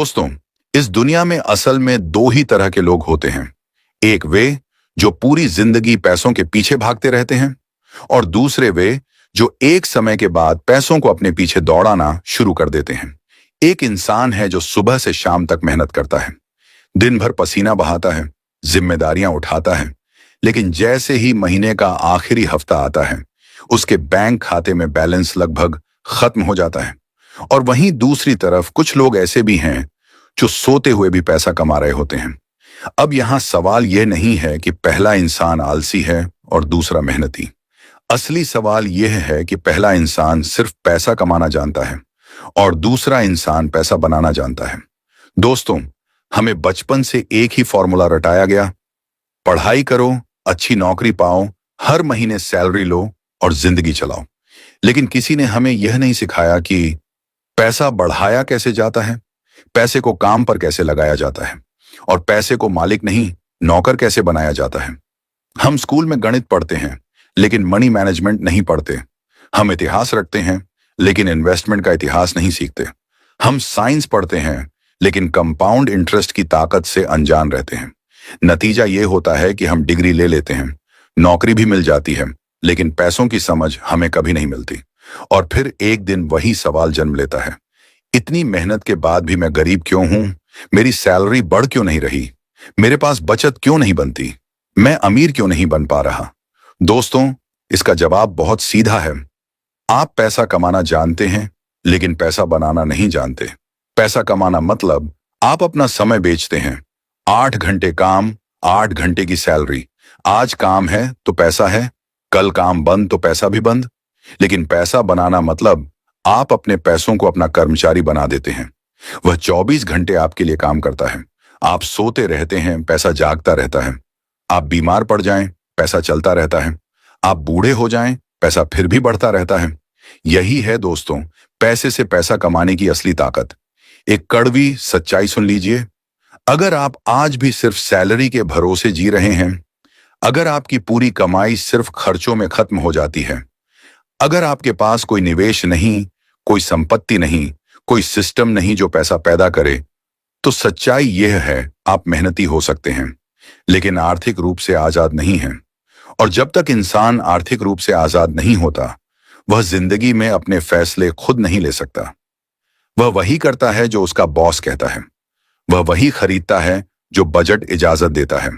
दोस्तों, इस दुनिया में असल में दो ही तरह के लोग होते हैं। एक वे जो पूरी जिंदगी पैसों के पीछे भागते रहते हैं और दूसरे वे जो एक समय के बाद पैसों को अपने पीछे दौड़ाना शुरू कर देते हैं। एक इंसान है जो सुबह से शाम तक मेहनत करता है, दिन भर पसीना बहाता है, जिम्मेदारियां उठाता है, लेकिन जैसे ही महीने का आखिरी हफ्ता आता है उसके बैंक खाते में बैलेंस लगभग खत्म हो जाता है। और वहीं दूसरी तरफ कुछ लोग ऐसे भी हैं जो सोते हुए भी पैसा कमा रहे होते हैं। अब यहां सवाल यह नहीं है कि पहला इंसान आलसी है और दूसरा मेहनती। असली सवाल यह है कि पहला इंसान सिर्फ पैसा कमाना जानता है और दूसरा इंसान पैसा बनाना जानता है। दोस्तों, हमें बचपन से एक ही फॉर्मूला रटाया गया, पढ़ाई करो, अच्छी नौकरी पाओ, हर महीने सैलरी लो और जिंदगी चलाओ। लेकिन किसी ने हमें यह नहीं सिखाया कि पैसा बढ़ाया कैसे जाता है, पैसे को काम पर कैसे लगाया जाता है और पैसे को मालिक नहीं नौकर कैसे बनाया जाता है। हम स्कूल में गणित पढ़ते हैं लेकिन मनी मैनेजमेंट नहीं पढ़ते। हम इतिहास रखते हैं लेकिन इन्वेस्टमेंट का इतिहास नहीं सीखते। हम साइंस पढ़ते हैं लेकिन कंपाउंड इंटरेस्ट की ताकत से अनजान रहते हैं। नतीजा ये होता है कि हम डिग्री ले लेते हैं, नौकरी भी मिल जाती है, लेकिन पैसों की समझ हमें कभी नहीं मिलती। और फिर एक दिन वही सवाल जन्म लेता है, इतनी मेहनत के बाद भी मैं गरीब क्यों हूं? मेरी सैलरी बढ़ क्यों नहीं रही? मेरे पास बचत क्यों नहीं बनती? मैं अमीर क्यों नहीं बन पा रहा? दोस्तों, इसका जवाब बहुत सीधा है। आप पैसा कमाना जानते हैं लेकिन पैसा बनाना नहीं जानते। पैसा कमाना मतलब आप अपना समय बेचते हैं। 8 घंटे काम, 8 घंटे की सैलरी। आज काम है तो पैसा है, कल काम बंद तो पैसा भी बंद। लेकिन पैसा बनाना मतलब आप अपने पैसों को अपना कर्मचारी बना देते हैं। वह 24 घंटे आपके लिए काम करता है। आप सोते रहते हैं, पैसा जागता रहता है। आप बीमार पड़ जाएं, पैसा चलता रहता है। आप बूढ़े हो जाएं, पैसा फिर भी बढ़ता रहता है। यही है दोस्तों, पैसे से पैसा कमाने की असली ताकत। एक कड़वी सच्चाई सुन लीजिए, अगर आप आज भी सिर्फ सैलरी के भरोसे जी रहे हैं, अगर आपकी पूरी कमाई सिर्फ खर्चों में खत्म हो जाती है, अगर आपके पास कोई निवेश नहीं, कोई संपत्ति नहीं, कोई सिस्टम नहीं जो पैसा पैदा करे, तो सच्चाई यह है आप मेहनती हो सकते हैं लेकिन आर्थिक रूप से आजाद नहीं हैं। और जब तक इंसान आर्थिक रूप से आजाद नहीं होता, वह जिंदगी में अपने फैसले खुद नहीं ले सकता। वह वही करता है जो उसका बॉस कहता है, वह वही खरीदता है जो बजट इजाजत देता है,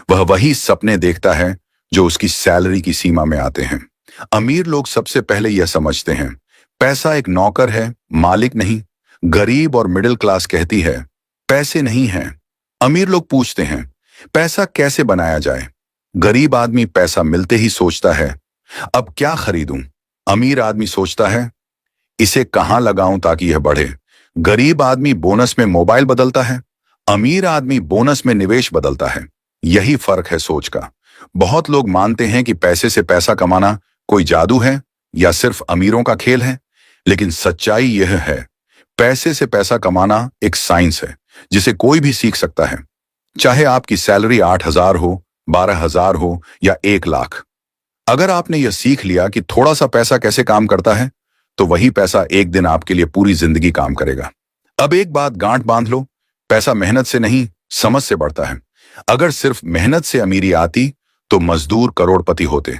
वह वही सपने देखता है जो उसकी सैलरी की सीमा में आते हैं। अमीर लोग सबसे पहले यह समझते हैं, पैसा एक नौकर है, मालिक नहीं। गरीब और मिडिल क्लास कहती है, पैसे नहीं हैं। अमीर लोग पूछते हैं, पैसा कैसे बनाया जाए? गरीब आदमी पैसा मिलते ही सोचता है, अब क्या खरीदूं? अमीर आदमी सोचता है, इसे कहां लगाऊं ताकि यह बढ़े? गरीब आदमी बोनस में मोबाइल बदलता है, अमीर आदमी बोनस में निवेश बदलता है। यही फर्क है सोच का। बहुत लोग मानते हैं कि पैसे से पैसा कमाना कोई जादू है या सिर्फ अमीरों का खेल है, लेकिन सच्चाई यह है, पैसे से पैसा कमाना एक साइंस है जिसे कोई भी सीख सकता है। चाहे आपकी सैलरी 8,000 हो, 12,000 हो या 1,00,000। अगर आपने यह सीख लिया कि थोड़ा सा पैसा कैसे काम करता है, तो वही पैसा एक दिन आपके लिए पूरी जिंदगी काम करेगा। अब एक बात गांठ बांध लो, पैसा मेहनत से नहीं, समझ से बढ़ता है। अगर सिर्फ मेहनत से अमीरी आती तो मजदूर करोड़पति होते,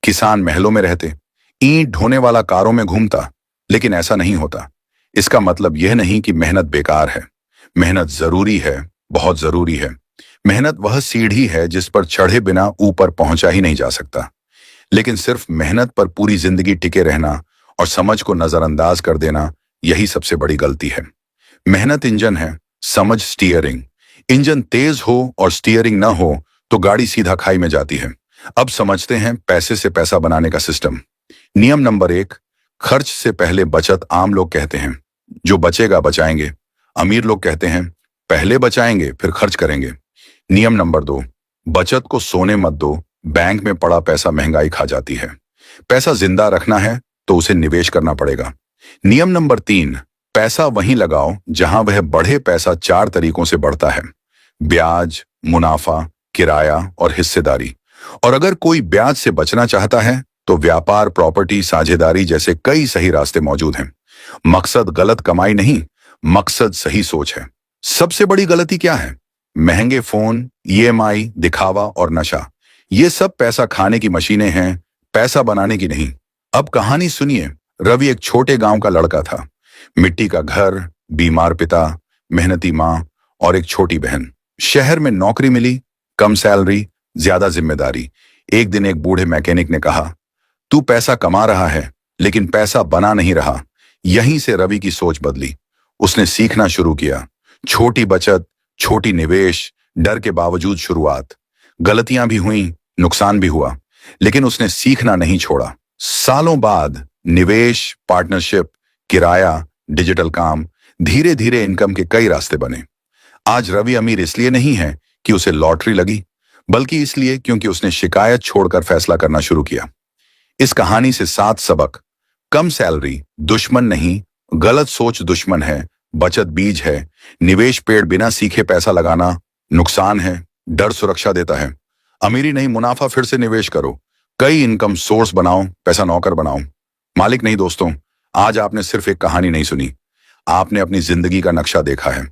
किसान महलों में रहते, ईंट ढोने वाला कारों में घूमता। लेकिन ऐसा नहीं होता। इसका मतलब यह नहीं कि मेहनत बेकार है। मेहनत जरूरी है, बहुत जरूरी है। मेहनत वह सीढ़ी है जिस पर चढ़े बिना ऊपर पहुंचा ही नहीं जा सकता। लेकिन सिर्फ मेहनत पर पूरी जिंदगी टिके रहना और समझ को नजरअंदाज कर देना, यही सबसे बड़ी गलती है। मेहनत इंजन है, समझ स्टीयरिंग। इंजन तेज हो और स्टीयरिंग न हो तो गाड़ी सीधा खाई में जाती है। अब समझते हैं पैसे से पैसा बनाने का सिस्टम। नियम नंबर 1, खर्च से पहले बचत। आम लोग कहते हैं, जो बचेगा बचाएंगे। अमीर लोग कहते हैं, पहले बचाएंगे फिर खर्च करेंगे। नियम नंबर 2, बचत को सोने मत दो। बैंक में पड़ा पैसा महंगाई खा जाती है। पैसा जिंदा रखना है तो उसे निवेश करना पड़ेगा। नियम नंबर 3, पैसा वहीं लगाओ जहां वह बढ़े। पैसा 4 तरीकों से बढ़ता है, ब्याज, मुनाफा, किराया और हिस्सेदारी। और अगर कोई ब्याज से बचना चाहता है तो व्यापार, प्रॉपर्टी, साझेदारी जैसे कई सही रास्ते मौजूद हैं। मकसद गलत कमाई नहीं, मकसद सही सोच है। सबसे बड़ी गलती क्या है? महंगे फोन, ईएमआई, दिखावा और नशा। ये सब पैसा खाने की मशीनें हैं, पैसा बनाने की नहीं। अब कहानी सुनिए। रवि एक छोटे गांव का लड़का था। मिट्टी का घर, बीमार पिता, मेहनती माँ और एक छोटी बहन। शहर में नौकरी मिली, कम सैलरी, ज्यादा जिम्मेदारी। एक दिन एक बूढ़े मैकेनिक ने कहा, तू पैसा कमा रहा है लेकिन पैसा बना नहीं रहा। यहीं से रवि की सोच बदली। उसने सीखना शुरू किया। छोटी बचत, छोटी निवेश, डर के बावजूद शुरुआत। गलतियां भी हुई, नुकसान भी हुआ, लेकिन उसने सीखना नहीं छोड़ा। सालों बाद निवेश, पार्टनरशिप, किराया, डिजिटल काम, धीरे धीरे इनकम के कई रास्ते बने। आज रवि अमीर इसलिए नहीं है कि उसे लॉटरी लगी, बल्कि इसलिए क्योंकि उसने शिकायत छोड़कर फैसला करना शुरू किया। इस कहानी से 7 सबक। कम सैलरी दुश्मन नहीं, गलत सोच दुश्मन है। बचत बीज है, निवेश पेड़, बिना सीखे पैसा लगाना नुकसान है। डर सुरक्षा देता है। अमीरी नहीं, मुनाफा फिर से निवेश करो। कई इनकम सोर्स बनाओ, पैसा नौकर बनाओ, मालिक नहीं। दोस्तों, आज आपने सिर्फ एक कहानी नहीं सुनी, आपने अपनी जिंदगी का नक्शा देखा है।